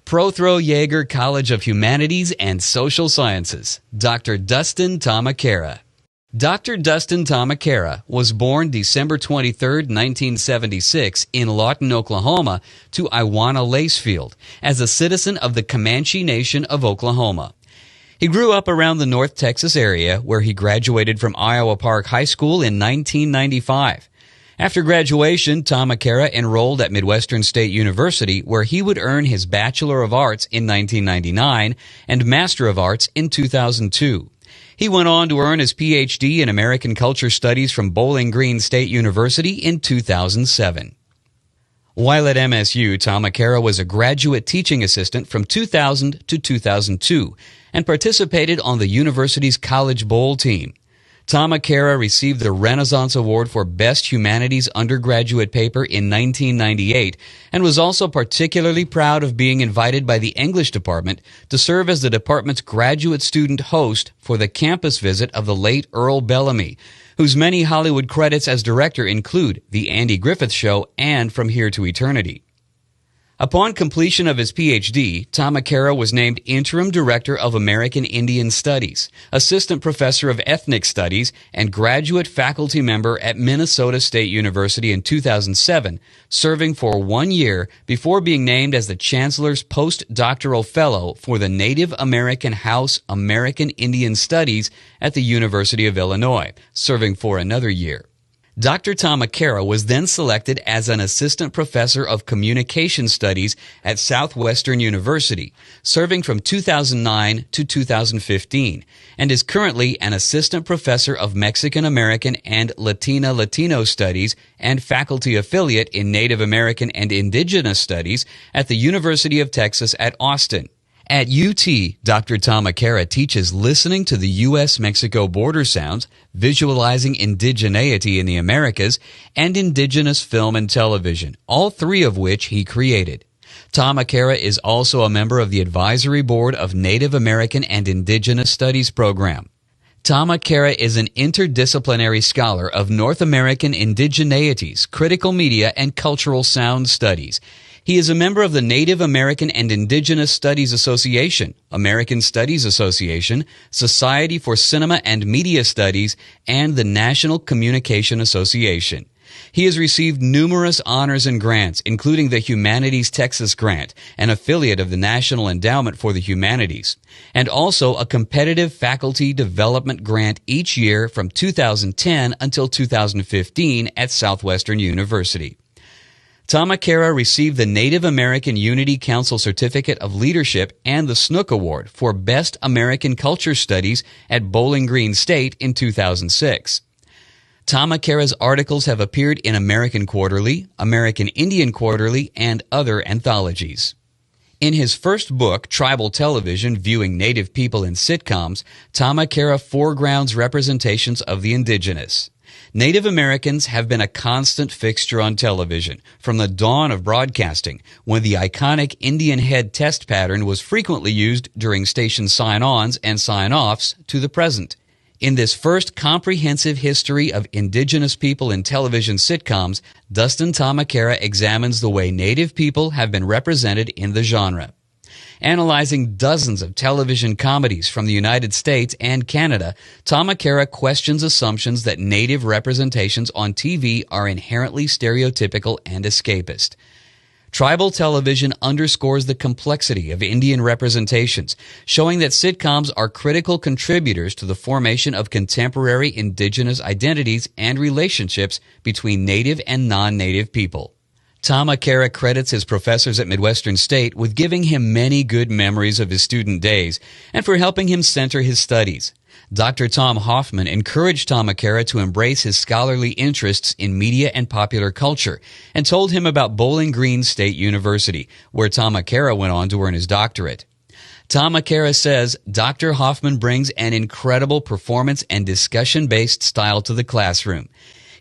Prothro-Yeager College of Humanities and Social Sciences, Dr. Dustin Tahmahkera. Dr. Dustin Tahmahkera was born December 23, 1976 in Lawton, Oklahoma to Iwana Lacefield as a citizen of the Comanche Nation of Oklahoma. He grew up around the North Texas area where he graduated from Iowa Park High School in 1995. After graduation, Tahmahkera enrolled at Midwestern State University where he would earn his Bachelor of Arts in 1999 and Master of Arts in 2002. He went on to earn his Ph.D. in American Culture Studies from Bowling Green State University in 2007. While at MSU, Tahmahkera was a graduate teaching assistant from 2000 to 2002 and participated on the university's College Bowl team. Tahmahkera received the Renaissance Award for Best Humanities Undergraduate Paper in 1998 and was also particularly proud of being invited by the English department to serve as the department's graduate student host for the campus visit of the late Earl Bellamy, whose many Hollywood credits as director include The Andy Griffith Show and From Here to Eternity. Upon completion of his Ph.D., Tahmahkera was named Interim Director of American Indian Studies, Assistant Professor of Ethnic Studies, and Graduate Faculty Member at Minnesota State University in 2007, serving for 1 year before being named as the Chancellor's Postdoctoral Fellow for the Native American House American Indian Studies at the University of Illinois, serving for another year. Dr. Tahmahkera was then selected as an Assistant Professor of Communication Studies at Southwestern University, serving from 2009 to 2015, and is currently an Assistant Professor of Mexican American and Latino Studies and Faculty Affiliate in Native American and Indigenous Studies at the University of Texas at Austin. At UT, Dr. Tahmahkera teaches listening to the U.S.-Mexico border sounds, visualizing indigeneity in the Americas, and indigenous film and television, all three of which he created. Tahmahkera is also a member of the Advisory Board of Native American and Indigenous Studies Program. Tahmahkera is an interdisciplinary scholar of North American indigeneities, critical media, and cultural sound studies. He is a member of the Native American and Indigenous Studies Association, American Studies Association, Society for Cinema and Media Studies, and the National Communication Association. He has received numerous honors and grants, including the Humanities Texas Grant, an affiliate of the National Endowment for the Humanities, and also a competitive faculty development grant each year from 2010 until 2015 at Southwestern University. Tahmahkera received the Native American Unity Council Certificate of Leadership and the Snook Award for Best American Culture Studies at Bowling Green State in 2006. Tahmahkera's articles have appeared in American Quarterly, American Indian Quarterly, and other anthologies. In his first book, Tribal Television, Viewing Native People in Sitcoms, Tahmahkera foregrounds representations of the indigenous. Native Americans have been a constant fixture on television from the dawn of broadcasting, when the iconic Indian head test pattern was frequently used during station sign-ons and sign-offs, to the present. In this first comprehensive history of indigenous people in television sitcoms, Dustin Tahmahkera examines the way Native people have been represented in the genre. Analyzing dozens of television comedies from the United States and Canada, Tahmahkera questions assumptions that Native representations on TV are inherently stereotypical and escapist. Tribal television underscores the complexity of Indian representations, showing that sitcoms are critical contributors to the formation of contemporary indigenous identities and relationships between Native and non-Native people. Tahmahkera credits his professors at Midwestern State with giving him many good memories of his student days and for helping him center his studies. Dr. Tom Hoffman encouraged Tahmahkera to embrace his scholarly interests in media and popular culture and told him about Bowling Green State University, where Tahmahkera went on to earn his doctorate. Tahmahkera says Dr. Hoffman brings an incredible performance and discussion-based style to the classroom.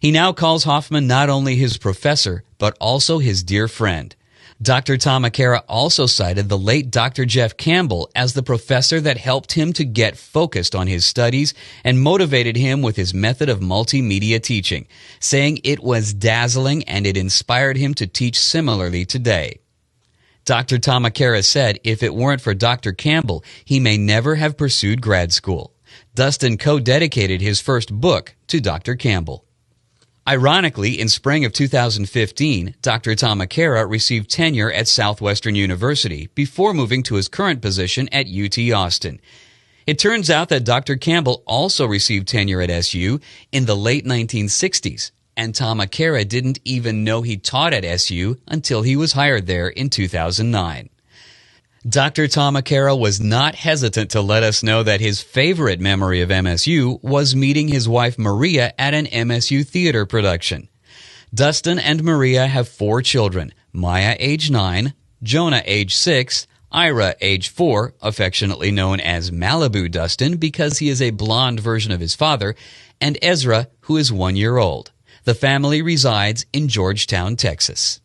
He now calls Hoffman not only his professor, but also his dear friend. Dr. Tahmahkera also cited the late Dr. Jeff Campbell as the professor that helped him to get focused on his studies and motivated him with his method of multimedia teaching, saying it was dazzling and it inspired him to teach similarly today. Dr. Tahmahkera said if it weren't for Dr. Campbell, he may never have pursued grad school. Dustin co-dedicated his first book to Dr. Campbell. Ironically, in spring of 2015, Dr. Tahmahkera received tenure at Southwestern University before moving to his current position at UT Austin. It turns out that Dr. Campbell also received tenure at SU in the late 1960s, and Tahmahkera didn't even know he taught at SU until he was hired there in 2009. Dr. Tahmahkera was not hesitant to let us know that his favorite memory of MSU was meeting his wife Maria at an MSU theater production. Dustin and Maria have 4 children, Maya age 9, Jonah age 6, Ira age 4, affectionately known as Malibu Dustin because he is a blonde version of his father, and Ezra, who is 1 year old. The family resides in Georgetown, Texas.